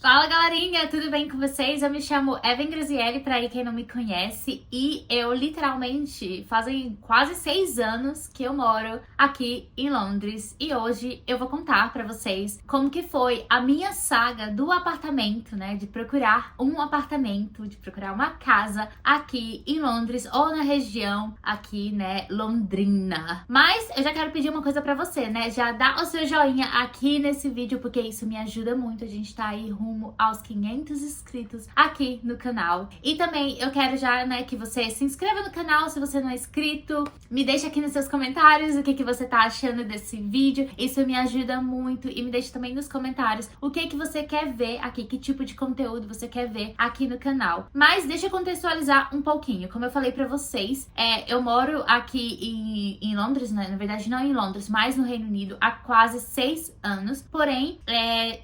Fala galerinha, tudo bem com vocês? Eu me chamo Evan Grazielli, pra aí quem não me conhece, e eu literalmente fazem quase 6 anos que eu moro aqui em Londres, e hoje eu vou contar pra vocês como que foi a minha saga do apartamento, né, de procurar um apartamento, de procurar uma casa aqui em Londres ou na região aqui, né, Londrina. Mas eu já quero pedir uma coisa pra você, né, já dá o seu joinha aqui nesse vídeo, porque isso me ajuda muito, a gente tá aí rumo aos 500 inscritos aqui no canal. E também eu quero já, né, que você se inscreva no canal se você não é inscrito. Me deixa aqui nos seus comentários o que você tá achando desse vídeo. Isso me ajuda muito. E me deixa também nos comentários o que você quer ver aqui, que tipo de conteúdo você quer ver aqui no canal. Mas deixa eu contextualizar um pouquinho. Como eu falei pra vocês, eu moro aqui em Londres, né? Na verdade não em Londres, mas no Reino Unido há quase 6 anos. Porém,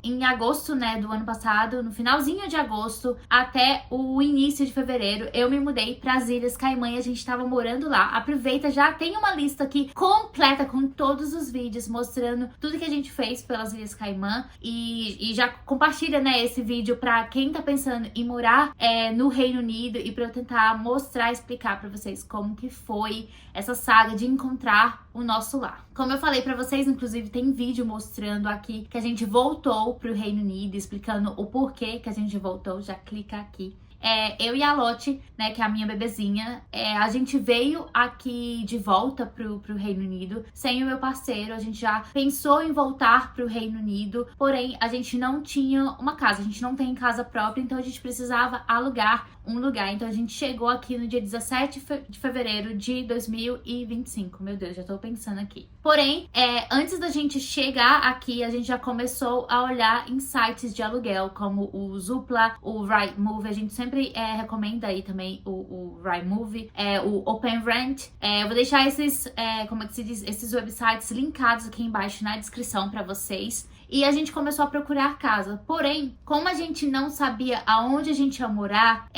em agosto, né, do ano passado, no finalzinho de agosto até o início de fevereiro, eu me mudei para as Ilhas Caimã e a gente tava morando lá. Aproveita, já tem uma lista aqui completa com todos os vídeos mostrando tudo que a gente fez pelas Ilhas Caimã e já compartilha, né, esse vídeo para quem tá pensando em morar no Reino Unido e para eu tentar mostrar e explicar para vocês como que foi essa saga de encontrar o nosso lar. Como eu falei pra vocês, inclusive tem vídeo mostrando aqui que a gente voltou pro Reino Unido, explicando o porquê que a gente voltou, já clica aqui. Eu e a Lotte, né, que é a minha bebezinha, a gente veio aqui de volta pro Reino Unido sem o meu parceiro. A gente já pensou em voltar pro Reino Unido, porém a gente não tinha uma casa, a gente não tem casa própria, então a gente precisava alugar um lugar. Então a gente chegou aqui no dia 17 de fevereiro de 2025. Meu Deus, já tô pensando aqui. Porém, antes da gente chegar aqui, a gente já começou a olhar em sites de aluguel, como o Zoopla, o Rightmove. A gente sempre recomenda aí também o Rightmove, o OpenRent. Eu vou deixar esses, como é que se diz, esses websites linkados aqui embaixo na descrição pra vocês. E a gente começou a procurar casa. Porém, como a gente não sabia aonde a gente ia morar,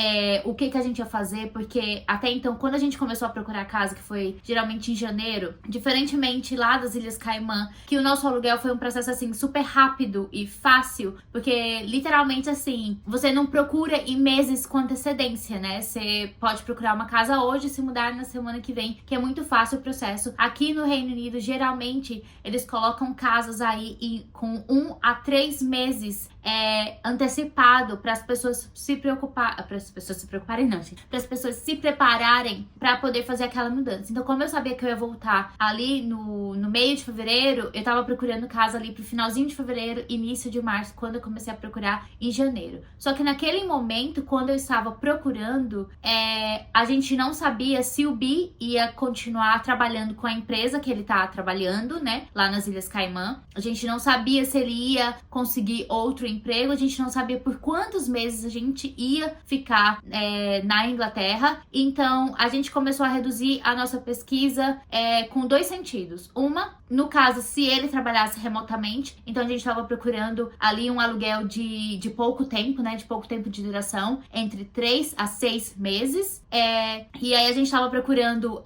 o que a gente ia fazer, porque até então, quando a gente começou a procurar casa, que foi geralmente em janeiro, diferentemente lá das Ilhas Caimã, que o nosso aluguel foi um processo assim super rápido e fácil, porque literalmente assim, você não procura em meses com antecedência, né? Você pode procurar uma casa hoje e se mudar na semana que vem, que é muito fácil o processo. Aqui no Reino Unido, geralmente, eles colocam casas aí com 1 a 3 meses antecipado para as pessoas se preocuparem, para as pessoas se preocuparem não, gente, para as pessoas se prepararem para poder fazer aquela mudança. Então, como eu sabia que eu ia voltar ali no meio de fevereiro, eu tava procurando casa ali pro finalzinho de fevereiro, início de março, quando eu comecei a procurar em janeiro. Só que naquele momento, quando eu estava procurando, a gente não sabia se o Bi ia continuar trabalhando com a empresa que ele tá trabalhando, né, lá nas Ilhas Caimã. A gente não sabia se ele ia conseguir outro emprego, a gente não sabia por quantos meses a gente ia ficar na Inglaterra. Então a gente começou a reduzir a nossa pesquisa com 2 sentidos. Uma, no caso, se ele trabalhasse remotamente, então a gente estava procurando ali um aluguel de pouco tempo, né, de pouco tempo de duração, entre 3 a 6 meses. E aí a gente estava procurando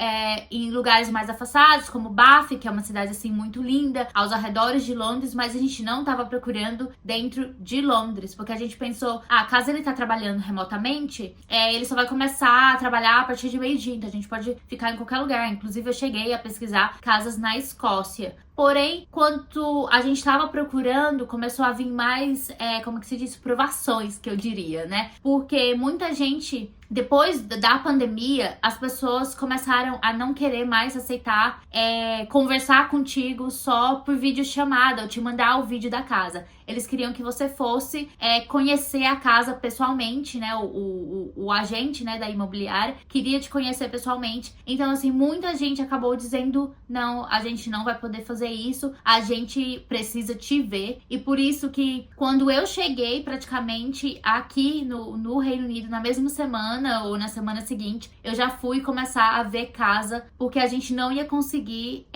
em lugares mais afastados, como Bath, que é uma cidade assim muito linda, aos arredores de Londres, mas a gente não estava procurando dentro de Londres, porque a gente pensou, caso ele tá trabalhando remotamente, ele só vai começar a trabalhar a partir de meio-dia, então a gente pode ficar em qualquer lugar. Inclusive eu cheguei a pesquisar casas na Escócia. Porém, quando a gente estava procurando, começou a vir mais, como que se diz, provações, que eu diria, né? Porque muita gente, depois da pandemia, as pessoas começaram a não querer mais aceitar conversar contigo só por videochamada ou te mandar o vídeo da casa. Eles queriam que você fosse conhecer a casa pessoalmente, né? O agente, né, da imobiliária queria te conhecer pessoalmente. Então, assim, muita gente acabou dizendo, não, a gente não vai poder fazer isso, a gente precisa te ver. E por isso que quando eu cheguei praticamente aqui no Reino Unido, na mesma semana ou na semana seguinte, eu já fui começar a ver casa, porque a gente não ia conseguir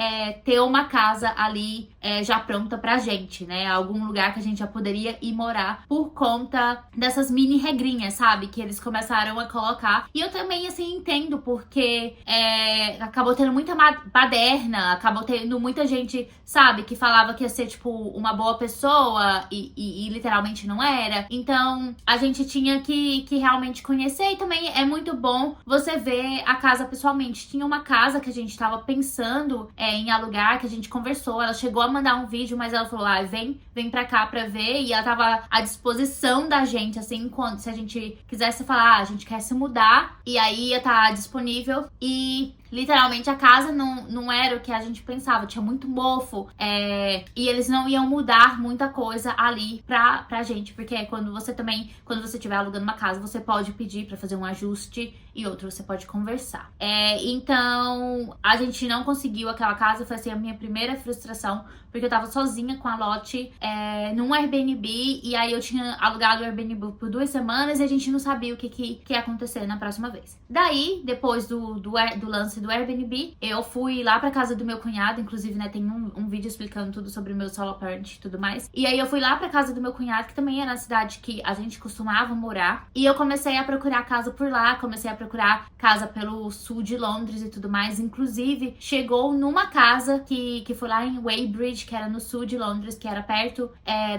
ter uma casa ali já pronta pra gente, né? Algum lugar que a gente já poderia ir morar por conta dessas mini regrinhas, sabe? Que eles começaram a colocar. E eu também, assim, entendo, porque acabou tendo muita baderna, acabou tendo muita gente gente, sabe, que falava que ia ser, tipo, uma boa pessoa e literalmente não era. Então, a gente tinha que realmente conhecer, e também é muito bom você ver a casa pessoalmente. Tinha uma casa que a gente tava pensando em alugar, que a gente conversou, ela chegou a mandar um vídeo, mas ela falou, vem pra cá pra ver, e ela tava à disposição da gente, assim, quando, se a gente quisesse falar, a gente quer se mudar, e aí ia estar disponível, e literalmente a casa não era o que a gente pensava, tinha muito mofo, e eles não iam mudar muita coisa ali pra gente, porque quando você estiver alugando uma casa, você pode pedir pra fazer um ajuste e outro você pode conversar. Então, a gente não conseguiu aquela casa, foi assim a minha primeira frustração, porque eu tava sozinha com a Lotte num Airbnb, e aí eu tinha alugado o Airbnb por 2 semanas e a gente não sabia o que ia acontecer na próxima vez. Daí, depois do lance do Airbnb, eu fui lá pra casa do meu cunhado, inclusive, né, tem um vídeo explicando tudo sobre o meu solo parent e tudo mais. E aí eu fui lá pra casa do meu cunhado, que também é na cidade que a gente costumava morar, e eu comecei a procurar casa por lá, comecei a procurar casa pelo sul de Londres e tudo mais. Inclusive, chegou numa casa que foi lá em Weybridge, que era no sul de Londres, que era perto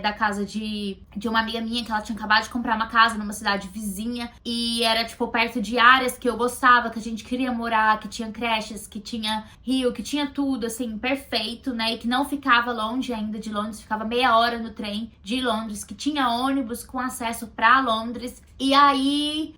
da casa de uma amiga minha, que ela tinha acabado de comprar uma casa numa cidade vizinha, e era, tipo, perto de áreas que eu gostava, que a gente queria morar, que tinha creches, que tinha rio, que tinha tudo, assim, perfeito, né, e que não ficava longe ainda de Londres, ficava meia hora no trem de Londres, que tinha ônibus com acesso pra Londres. E aí,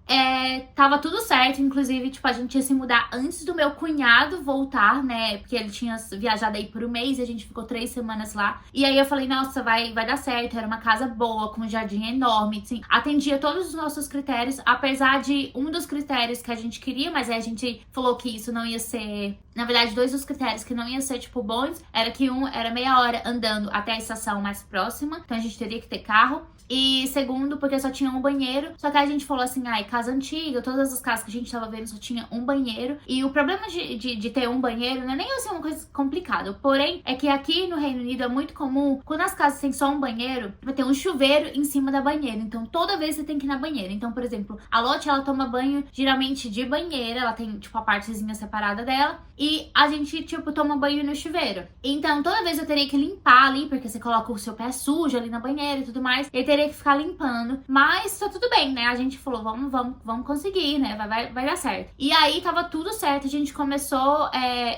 tava tudo certo, inclusive, tipo, a gente ia se mudar antes do meu cunhado voltar, né, porque ele tinha viajado aí por 1 mês e a gente ficou 3 semanas lá. E aí eu falei, nossa, vai dar certo, era uma casa boa, com um jardim enorme, assim, atendia todos os nossos critérios, apesar de um dos critérios que a gente queria, mas aí a gente falou que isso não ia ser... Na verdade, 2 dos critérios que não ia ser, tipo, bons, era que um era meia hora andando até a estação mais próxima, então a gente teria que ter carro. E segundo, porque só tinha um banheiro. Só que a gente falou assim, casa antiga, todas as casas que a gente tava vendo só tinha um banheiro. E o problema de ter um banheiro não é nem assim uma coisa complicada. Porém, é que aqui no Reino Unido é muito comum, quando as casas têm só um banheiro, vai ter um chuveiro em cima da banheira. Então, toda vez você tem que ir na banheira. Então, por exemplo, a Lotte, ela toma banho geralmente de banheira. Ela tem, tipo, a partezinha separada dela. E a gente, tipo, toma banho no chuveiro. Então, toda vez eu teria que limpar ali, porque você coloca o seu pé sujo ali na banheira e tudo mais. E teria que ficar limpando, mas tá tudo bem, né? A gente falou, vamos conseguir, né? Vai dar certo. E aí tava tudo certo, a gente começou,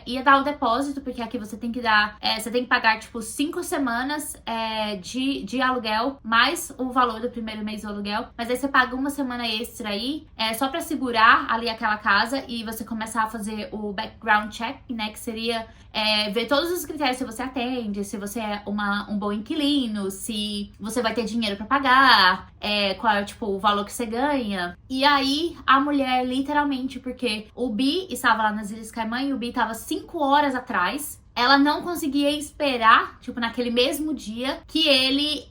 ia dar o depósito, porque aqui você tem que dar, você tem que pagar, tipo, 5 semanas de aluguel, mais o valor do primeiro mês do aluguel, mas aí você paga 1 semana extra aí, só pra segurar ali aquela casa, e você começar a fazer o background check, né? Que seria ver todos os critérios, se você atende, se você é um bom inquilino, se você vai ter dinheiro pra pagar, qual é, tipo, o valor que você ganha. E aí, a mulher, literalmente, porque o Bi estava lá nas Ilhas Caimã e o Bi estava 5 horas atrás, ela não conseguia esperar, tipo, naquele mesmo dia, que ele,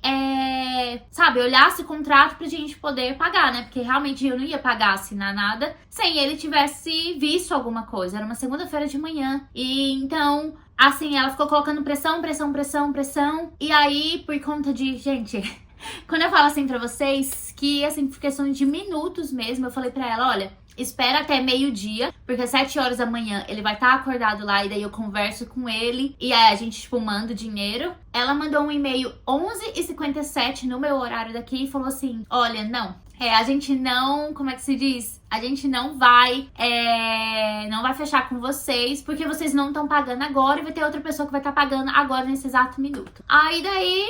sabe, olhasse o contrato pra gente poder pagar, né? Porque realmente eu não ia pagar, assinar nada, sem ele tivesse visto alguma coisa. Era uma segunda-feira de manhã. E então, assim, ela ficou colocando pressão. E aí, por conta de, gente... Quando eu falo assim pra vocês, que assim, por questão de minutos mesmo, eu falei pra ela, olha, espera até meio-dia, porque às 7 horas da manhã ele vai estar acordado lá, e daí eu converso com ele, e aí a gente, tipo, manda o dinheiro. Ela mandou um e-mail 11h57 no meu horário daqui e falou assim, olha, não, a gente não, como é que se diz? A gente não vai fechar com vocês, porque vocês não estão pagando agora, e vai ter outra pessoa que vai estar pagando agora, nesse exato minuto. Aí daí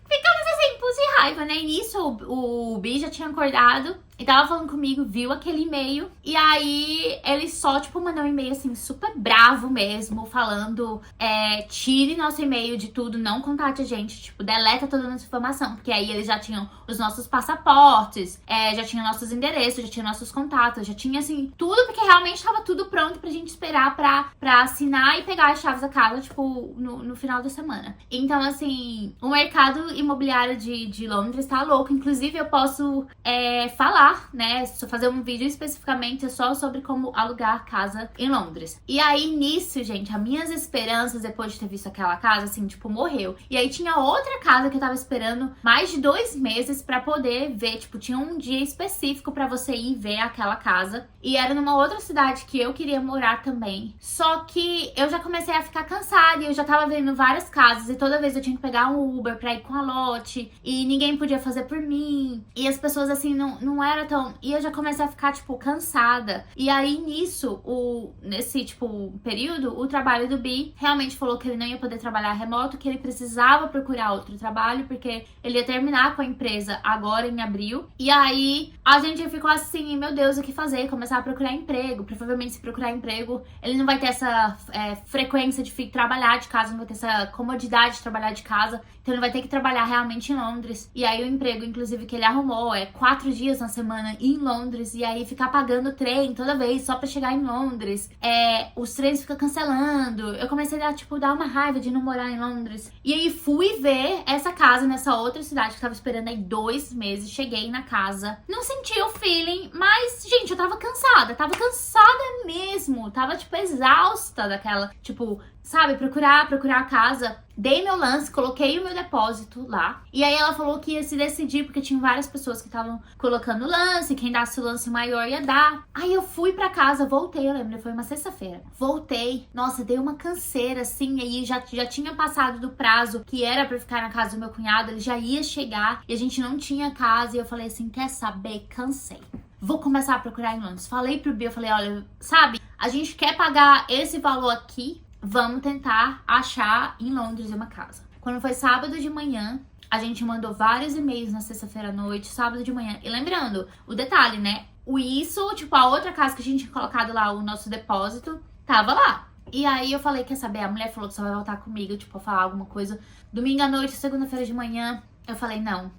ficamos assim, pus de raiva, né? E nisso o Bi já tinha acordado e tava falando comigo, viu aquele e-mail. E aí ele só, tipo, mandou um e-mail assim, super bravo mesmo, falando, tire nosso e-mail de tudo, não contate a gente, tipo, deleta toda a nossa informação. Porque aí eles já tinham os nossos passaportes, já tinham nossos endereços, já tinha nossos contatos, já tinha, assim, tudo, porque realmente tava tudo pronto pra gente esperar pra assinar e pegar as chaves da casa, tipo, no final da semana. Então, assim, o mercado imobiliário de Londres tá louco. Inclusive, eu posso falar falar, né, fazer um vídeo especificamente só sobre como alugar casa em Londres. E aí, nisso, gente, as minhas esperanças, depois de ter visto aquela casa, assim, tipo, morreu. E aí tinha outra casa que eu tava esperando mais de 2 meses pra poder ver, tipo, tinha um dia específico pra você ir ver aquela casa. E era numa outra cidade que eu queria morar também. Só que eu já comecei a ficar cansada e eu já tava vendo várias casas e toda vez eu tinha que pegar um Uber pra ir com a Lotte e ninguém podia fazer por mim. E as pessoas, assim, não era tão... E eu já comecei a ficar, tipo, cansada. E aí, nisso, nesse, tipo, período, o trabalho do Bi realmente falou que ele não ia poder trabalhar remoto, que ele precisava procurar outro trabalho, porque ele ia terminar com a empresa agora em abril. E aí, a gente ficou assim, meu Deus, o que fazer? Começar a procurar emprego. Provavelmente, se procurar emprego, ele não vai ter essa frequência de trabalhar de casa, não vai ter essa comodidade de trabalhar de casa. Então, ele vai ter que trabalhar realmente em Londres. E aí, o emprego, inclusive, que ele arrumou 4 dias na semana em Londres. E aí, ficar pagando trem toda vez só pra chegar em Londres. Os trens ficam cancelando. Eu comecei a, tipo, dar uma raiva de não morar em Londres. E aí, fui ver essa casa nessa outra cidade que eu tava esperando aí 2 meses. Cheguei na casa. Não senti o feeling, mas, gente, eu tava cansada. Tava cansada mesmo. Tava, tipo, exausta daquela, tipo... Sabe, procurar a casa. Dei meu lance, coloquei o meu depósito lá. E aí ela falou que ia se decidir, porque tinha várias pessoas que estavam colocando lance. Quem desse o lance maior ia dar. Aí eu fui pra casa, voltei, eu lembro, foi uma sexta-feira. Voltei, nossa, dei uma canseira, assim. Aí já tinha passado do prazo que era pra ficar na casa do meu cunhado. Ele já ia chegar e a gente não tinha casa. E eu falei assim, quer saber? Cansei. Vou começar a procurar em Londres. Falei pro Bill, eu falei, olha, sabe, a gente quer pagar esse valor aqui. Vamos tentar achar em Londres uma casa. Quando foi sábado de manhã, a gente mandou vários e-mails na sexta-feira à noite, sábado de manhã. E lembrando, o detalhe, né? Tipo, a outra casa que a gente tinha colocado lá, o nosso depósito, tava lá. E aí eu falei, quer saber? A mulher falou que só vai voltar comigo, tipo, pra falar alguma coisa. Domingo à noite, segunda-feira de manhã, eu falei, não,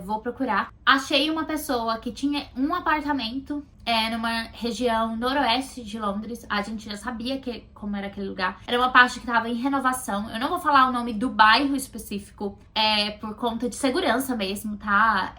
vou procurar. Achei uma pessoa que tinha um apartamento numa região noroeste de Londres. A gente já sabia como era aquele lugar. Era uma parte que tava em renovação. Eu não vou falar o nome do bairro específico, por conta de segurança mesmo, tá?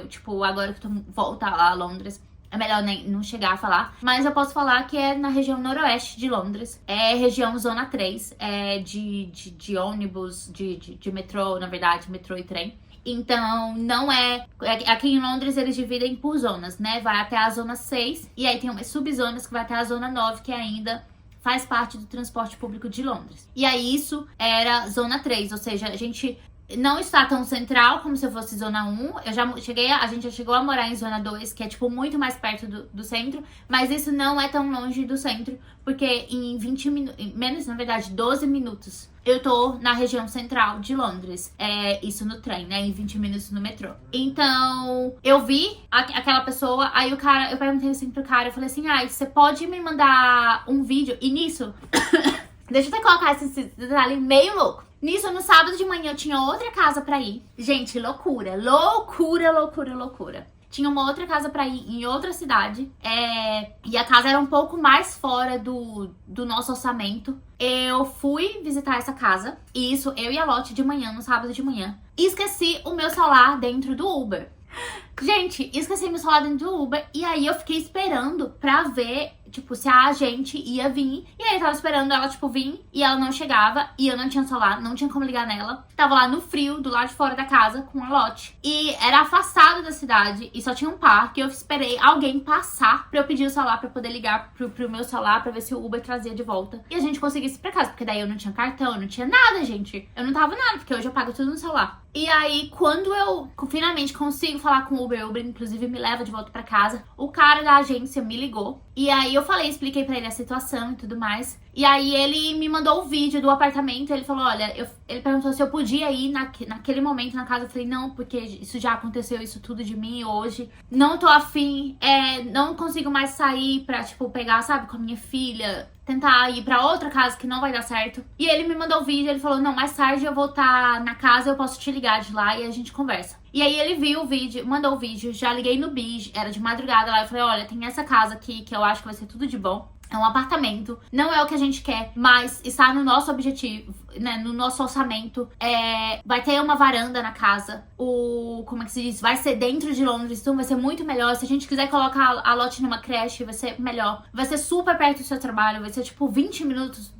Tipo, agora que eu tô volta a Londres, é melhor nem não chegar a falar. Mas eu posso falar que é na região noroeste de Londres. É região Zona 3, de ônibus, de metrô, na verdade, metrô e trem. Então, não é... Aqui em Londres, eles dividem por zonas, né? Vai até a zona 6 e aí tem umas subzonas que vai até a zona 9, que ainda faz parte do transporte público de Londres. E aí, isso era zona 3, ou seja, a gente não está tão central como se eu fosse zona 1. A gente já chegou a morar em zona 2, que é, tipo, muito mais perto do centro. Mas isso não é tão longe do centro, porque em 20 minutos... Menos, na verdade, 12 minutos... Eu tô na região central de Londres. Isso no trem, né? Em 20 minutos no metrô. Então, eu vi aquela pessoa. Aí eu perguntei assim pro cara. Eu falei assim, você pode me mandar um vídeo? E nisso... Deixa eu até colocar esse detalhe meio louco. Nisso, no sábado de manhã, eu tinha outra casa pra ir. Gente, loucura. Loucura, loucura, loucura. Tinha uma outra casa pra ir em outra cidade. E a casa era um pouco mais fora do nosso orçamento. Eu fui visitar essa casa. E isso, eu e a Lotte de manhã, no sábado de manhã. E esqueci o meu celular dentro do Uber. Gente, esqueci meu celular dentro do Uber. E aí eu fiquei esperando pra ver, tipo, se a agente ia vir. E aí eu tava esperando ela, tipo, vir. E ela não chegava. E eu não tinha celular, não tinha como ligar nela. Tava lá no frio, do lado de fora da casa, com a Lotte. E era afastado da cidade. E só tinha um parque. E eu esperei alguém passar pra eu pedir o celular, pra poder ligar pro meu celular, pra ver se o Uber trazia de volta. E a gente conseguisse ir pra casa. Porque daí eu não tinha cartão, eu não tinha nada, gente. Eu não tava nada, porque hoje eu pago tudo no celular. E aí, quando eu finalmente consigo falar com o Uber inclusive me leva de volta pra casa, o cara da agência me ligou. E aí eu expliquei pra ele a situação e tudo mais. E aí ele me mandou o vídeo do apartamento. Ele falou, olha, ele perguntou se eu podia ir naquele momento na casa. Eu falei, não, porque isso já aconteceu, isso tudo de mim hoje. Não tô afim, não consigo mais sair pra, tipo, pegar, sabe, com a minha filha, tentar ir pra outra casa que não vai dar certo. E ele me mandou o vídeo, ele falou, não, mais tarde eu vou estar na casa, eu posso te ligar de lá e a gente conversa. E aí ele viu o vídeo, mandou o vídeo, já liguei no Bi, era de madrugada lá, eu falei, olha, tem essa casa aqui que eu acho que vai ser tudo de bom. É um apartamento, não é o que a gente quer, mas está no nosso objetivo, né, no nosso orçamento. Vai ter uma varanda na casa. Como é que se diz? Vai ser dentro de Londres, então vai ser muito melhor. Se a gente quiser colocar a Lotte numa creche, vai ser melhor. Vai ser super perto do seu trabalho, vai ser tipo 20 minutos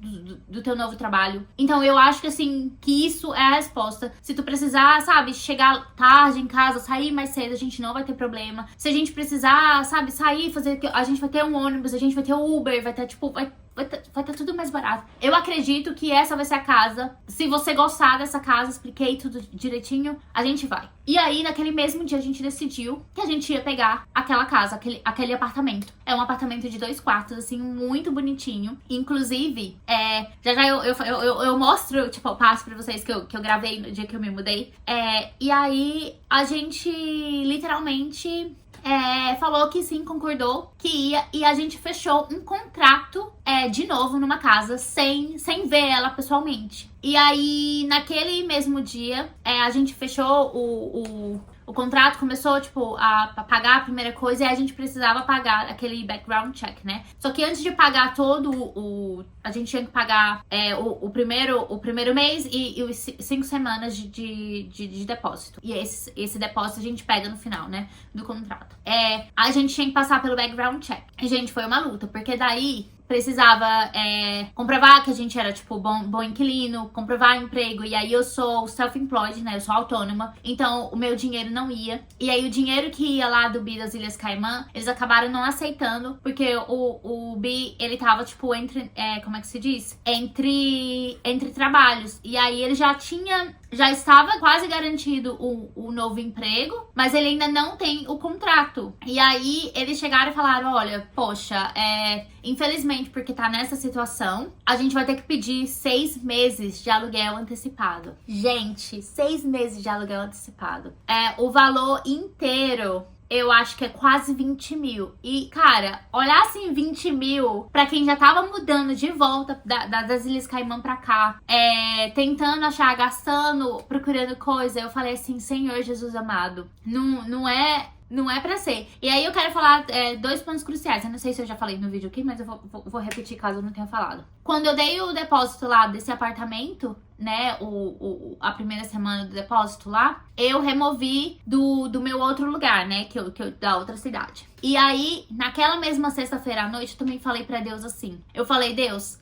do teu novo trabalho. Então eu acho que assim, que isso é a resposta. Se tu precisar, sabe, chegar tarde em casa, sair mais cedo, a gente não vai ter problema. Se a gente precisar, sabe, sair, a gente vai ter um ônibus, a gente vai ter um Uber, vai ter tipo, vai estar tudo mais barato. Eu acredito que essa vai ser a casa. Se você gostar dessa casa, expliquei tudo direitinho, a gente vai. E aí, naquele mesmo dia, a gente decidiu que a gente ia pegar aquela casa, aquele apartamento. É um apartamento de 2 quartos, assim, muito bonitinho. Inclusive, já eu mostro, tipo, eu passo pra vocês que eu gravei no dia que eu me mudei. E aí, a gente literalmente falou que sim, concordou que ia, e a gente fechou um contrato de novo numa casa sem ver ela pessoalmente. E aí, naquele mesmo dia, a gente fechou o contrato, começou, tipo, a pagar a primeira coisa, e a gente precisava pagar aquele background check, né? Só que antes de pagar a gente tinha que pagar o primeiro mês e os 5 semanas de depósito. E esse depósito a gente pega no final, né? Do contrato. A gente tinha que passar pelo background check. E, gente, foi uma luta, porque daí precisava comprovar que a gente era, tipo, bom inquilino, comprovar emprego. E aí eu sou self-employed, né? Eu sou autônoma. Então, o meu dinheiro não ia. E aí, o dinheiro que ia lá do BI das Ilhas Caimã, eles acabaram não aceitando. Porque o BI, ele tava, tipo, entre... como é que se diz? Entre trabalhos. E aí, ele já estava quase garantido o novo emprego, mas ele ainda não tem o contrato. E aí, eles chegaram e falaram, olha, poxa, infelizmente, porque tá nessa situação, a gente vai ter que pedir 6 meses de aluguel antecipado. Gente, 6 meses de aluguel antecipado. O valor inteiro, eu acho que é quase 20 mil. E, cara, olhar assim 20 mil pra quem já tava mudando de volta das Ilhas Caimã pra cá, tentando achar, gastando, procurando coisa, eu falei assim, Senhor Jesus amado, não é pra ser. E aí eu quero falar 2 pontos cruciais. Eu não sei se eu já falei no vídeo aqui, mas eu vou repetir caso eu não tenha falado. Quando eu dei o depósito lá desse apartamento, né, a primeira semana do depósito lá, eu removi do meu outro lugar, né, da outra cidade. E aí, naquela mesma sexta-feira à noite, eu também falei pra Deus assim. Eu falei, Deus,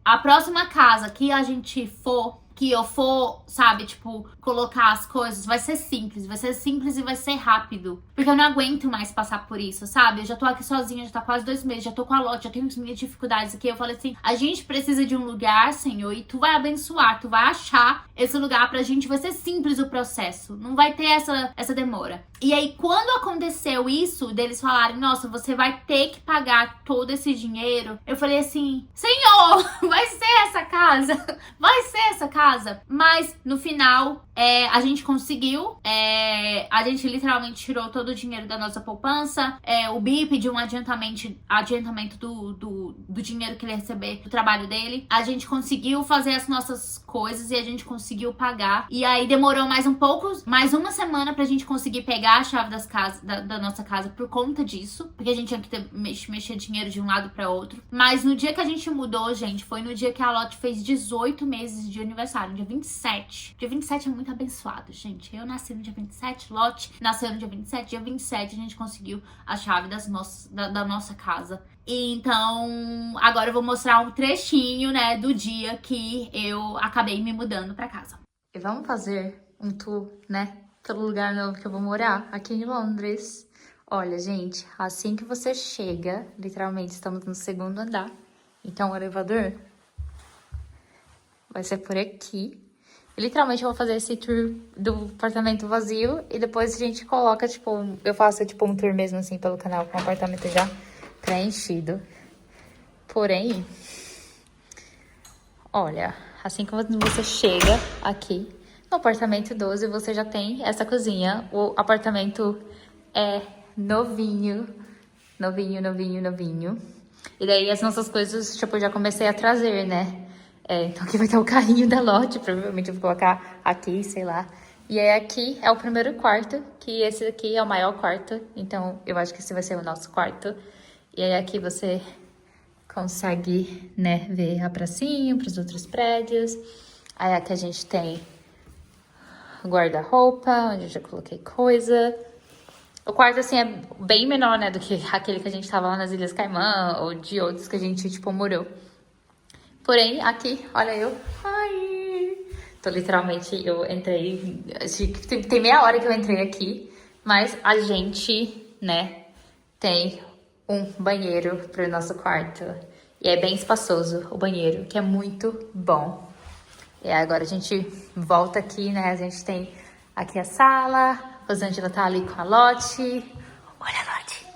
a próxima casa que a gente for, que eu for, sabe, tipo, colocar as coisas, vai ser simples e vai ser rápido. Porque eu não aguento mais passar por isso, sabe? Eu já tô aqui sozinha, já tá quase 2 meses, já tô com a Lotte, já tenho as minhas dificuldades aqui. Eu falei assim, a gente precisa de um lugar, Senhor, e tu vai abençoar, tu vai achar esse lugar pra gente, vai ser simples o processo, não vai ter essa demora. E aí, quando aconteceu isso, deles falarem, nossa, você vai ter que pagar todo esse dinheiro, eu falei assim, Senhor, vai ser essa casa, vai ser essa casa. Mas, no final, a gente conseguiu, a gente literalmente tirou todo o dinheiro da nossa poupança, o BI pediu um adiantamento do dinheiro que ele ia receber do trabalho dele, a gente conseguiu fazer as nossas coisas e a gente conseguiu pagar. E aí demorou mais uma semana pra gente conseguir pegar a chave da nossa casa por conta disso, porque a gente tinha que mexer dinheiro de um lado pra outro. Mas no dia que a gente mudou, gente, foi no dia que a Lotte fez 18 meses de aniversário, dia 27. Dia 27 é muito abençoado, gente. Eu nasci no dia 27, Lotte nasceu no dia 27. Dia 27 a gente conseguiu a chave da nossa casa. E então, agora eu vou mostrar um trechinho, né, do dia que eu acabei me mudando pra casa. E vamos fazer um tour, né, pelo lugar novo que eu vou morar, aqui em Londres. Olha, gente, assim que você chega, literalmente estamos no 2º andar. Então, o elevador vai ser por aqui. Literalmente eu vou fazer esse tour do apartamento vazio e depois a gente coloca, tipo, eu faço tipo um tour mesmo assim pelo canal com o apartamento já preenchido. Porém, olha, assim que você chega aqui no apartamento 12, você já tem essa cozinha. O apartamento é novinho. E daí as nossas coisas, tipo, eu já comecei a trazer, né? Então aqui vai ter o carrinho da Lotte, provavelmente eu vou colocar aqui, sei lá. E aí aqui é o primeiro quarto, que esse aqui é o maior quarto, então eu acho que esse vai ser o nosso quarto. E aí aqui você consegue, né, ver a pracinha para os outros prédios. Aí aqui a gente tem guarda-roupa, onde eu já coloquei coisa. O quarto, assim, é bem menor, né, do que aquele que a gente tava lá nas Ilhas Caimã ou de outros que a gente, tipo, morou. Porém, aqui, olha eu. Ai! Tô literalmente, eu entrei. Tem meia hora que eu entrei aqui, mas a gente, né, tem um banheiro pro nosso quarto. E é bem espaçoso o banheiro, que é muito bom. E agora a gente volta aqui, né? A gente tem aqui a sala. A Rosângela tá ali com a Lotte. Olha a Lotte.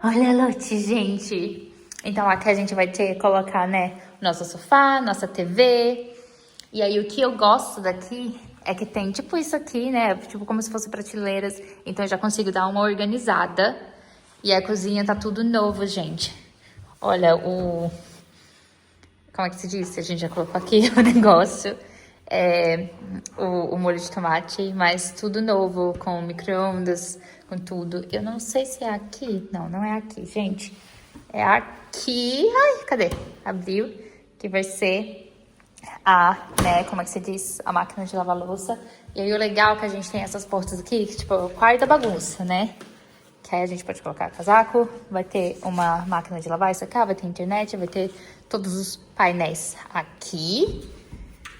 Olha a Lotte, gente. Então aqui a gente vai ter que colocar, né, nosso sofá, nossa TV. E aí o que eu gosto daqui é que tem tipo isso aqui, né? Tipo como se fosse prateleiras. Então eu já consigo dar uma organizada. E a cozinha tá tudo novo, gente. Olha o... Como é que se diz? A gente já colocou aqui o negócio. O molho de tomate, mas tudo novo, com micro-ondas, com tudo. Eu não sei se é aqui. Não, não é aqui, gente. É aqui. Ai, cadê? Abriu. Que vai ser né, como é que se diz? A máquina de lavar louça. E aí o legal é que a gente tem essas portas aqui, que tipo, é o quarto da bagunça, né? Que aí a gente pode colocar casaco, vai ter uma máquina de lavar, isso aqui, vai ter internet, vai ter todos os painéis aqui.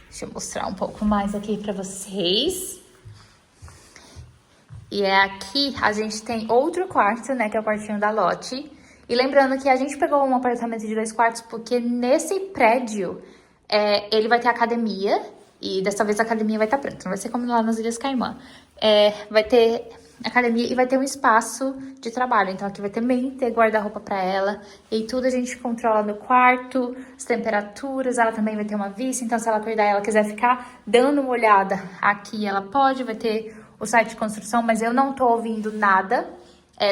Deixa eu mostrar um pouco mais aqui pra vocês. E aqui a gente tem outro quarto, né, que é o quartinho da Lotte. E lembrando que a gente pegou um apartamento de 2 quartos porque nesse prédio ele vai ter academia. E dessa vez a academia vai estar pronta, não vai ser como lá nas Ilhas Caimã. Vai ter academia e vai ter um espaço de trabalho. Então aqui vai também ter guarda-roupa pra ela. E tudo a gente controla no quarto, as temperaturas, ela também vai ter uma vista. Então se ela acordar e ela quiser ficar dando uma olhada aqui, ela pode. Vai ter o site de construção, mas eu não tô ouvindo nada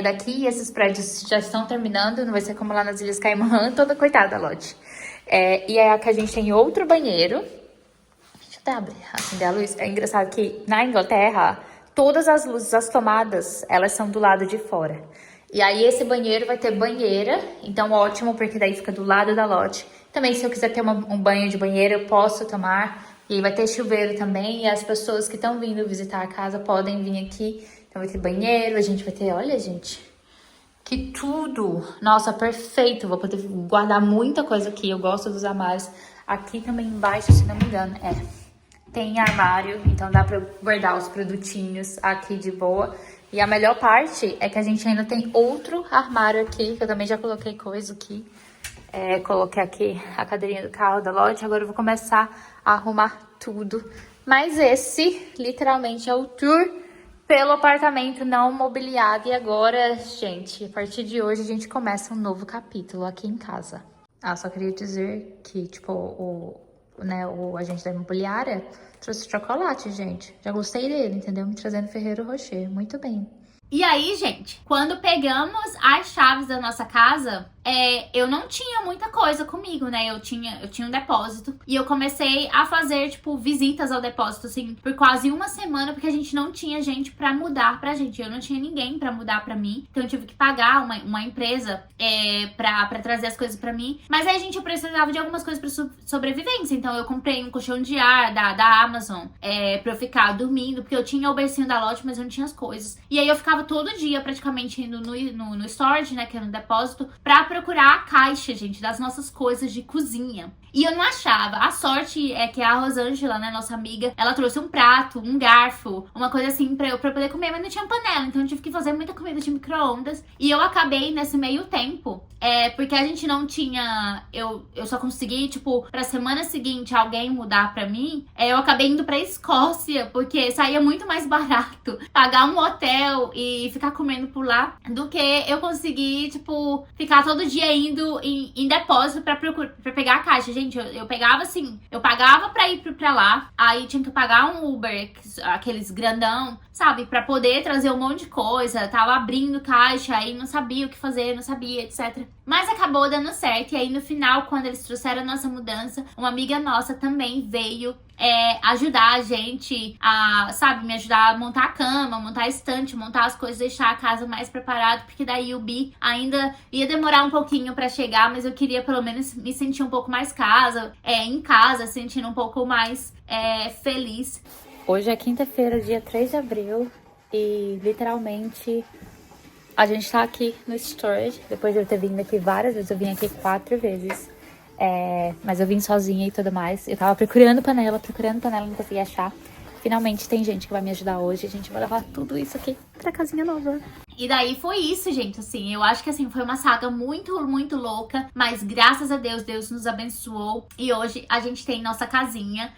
daqui. Esses prédios já estão terminando, não vai ser como lá nas Ilhas Caimã, toda coitada, Lotte. E aí aqui a gente tem outro banheiro. Deixa eu até acender a luz. É engraçado que na Inglaterra todas as luzes, as tomadas, elas são do lado de fora. E aí esse banheiro vai ter banheira, então ótimo, porque daí fica do lado da Lotte. Também se eu quiser ter um banho de banheiro, eu posso tomar. E vai ter chuveiro também, e as pessoas que estão vindo visitar a casa podem vir aqui. Então vai ter banheiro, a gente vai ter, olha gente, que tudo! Nossa, perfeito, vou poder guardar muita coisa aqui, eu gosto dos armários. Aqui também embaixo, se não me engano, tem armário, então dá pra guardar os produtinhos aqui de boa. E a melhor parte é que a gente ainda tem outro armário aqui, que eu também já coloquei coisa aqui. Coloquei aqui a cadeirinha do carro da Lotte, agora eu vou começar a arrumar tudo. Mas esse, literalmente, é o tour pelo apartamento não mobiliado. E agora, gente, a partir de hoje a gente começa um novo capítulo aqui em casa. Só queria dizer que, tipo, o agente da imobiliária trouxe chocolate, gente. Já gostei dele, entendeu? Me trazendo Ferrero Rocher. Muito bem. E aí, gente, quando pegamos as chaves da nossa casa, eu não tinha muita coisa comigo, né? Eu tinha um depósito. E eu comecei a fazer, tipo, visitas ao depósito, assim, por quase uma semana, porque a gente não tinha gente pra mudar pra gente. Eu não tinha ninguém pra mudar pra mim. Então eu tive que pagar uma empresa pra trazer as coisas pra mim. Mas aí, gente, eu precisava de algumas coisas pra sobrevivência. Então eu comprei um colchão de ar da Amazon pra eu ficar dormindo, porque eu tinha o bercinho da Lotte, mas eu não tinha as coisas. E aí eu ficava todo dia praticamente indo no storage, né, que é no depósito, pra procurar a caixa, gente, das nossas coisas de cozinha. E eu não achava. A sorte é que a Rosângela, né, nossa amiga, ela trouxe um prato, um garfo, uma coisa assim pra poder comer, mas não tinha panela, então eu tive que fazer muita comida de micro-ondas. E eu acabei nesse meio tempo, porque a gente não tinha, eu só consegui, tipo, pra semana seguinte alguém mudar pra mim, eu acabei indo pra Escócia, porque saía muito mais barato pagar um hotel e ficar comendo por lá, do que eu conseguir, tipo, ficar todo dia indo em depósito pra pegar a caixa. Gente, eu pegava assim, eu pagava pra ir pra lá, aí tinha que pagar um Uber, aqueles grandão, sabe, pra poder trazer um monte de coisa, tava abrindo caixa, aí não sabia o que fazer, não sabia, etc. Mas acabou dando certo, e aí no final, quando eles trouxeram a nossa mudança, uma amiga nossa também veio ajudar a gente a, sabe, me ajudar a montar a cama, montar a estante, montar as coisas, deixar a casa mais preparada, porque daí o Bi ainda ia demorar um pouquinho pra chegar, mas eu queria pelo menos me sentir um pouco mais em casa, sentindo um pouco mais feliz. Hoje é quinta-feira, dia 3 de abril, e literalmente a gente tá aqui no storage, depois de eu ter vindo aqui várias vezes, eu vim aqui 4 vezes. Mas eu vim sozinha e tudo mais. Eu tava procurando panela, não consegui achar. Finalmente tem gente que vai me ajudar hoje. A gente vai levar tudo isso aqui pra casinha nova. E daí foi isso, gente, assim, eu acho que assim, foi uma saga muito, muito louca, mas graças a Deus, Deus nos abençoou e hoje a gente tem nossa casinha.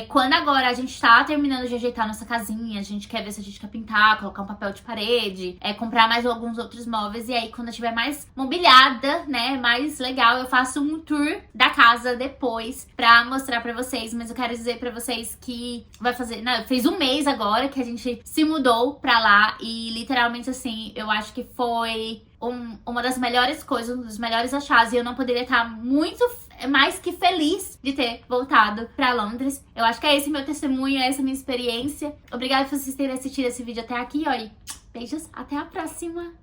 Quando agora a gente tá terminando de ajeitar nossa casinha, a gente quer ver se a gente quer pintar, colocar um papel de parede, comprar mais alguns outros móveis, e aí quando eu tiver mais mobiliada, né, mais legal, eu faço um tour da casa depois pra mostrar pra vocês, mas eu quero dizer pra vocês que fez um mês agora que a gente se mudou pra lá e literalmente assim, eu acho que foi uma das melhores coisas, um dos melhores achados. E eu não poderia estar muito mais que feliz de ter voltado pra Londres. Eu acho que é esse meu testemunho, é essa minha experiência. Obrigada por vocês terem assistido esse vídeo até aqui, ó. E beijos, até a próxima!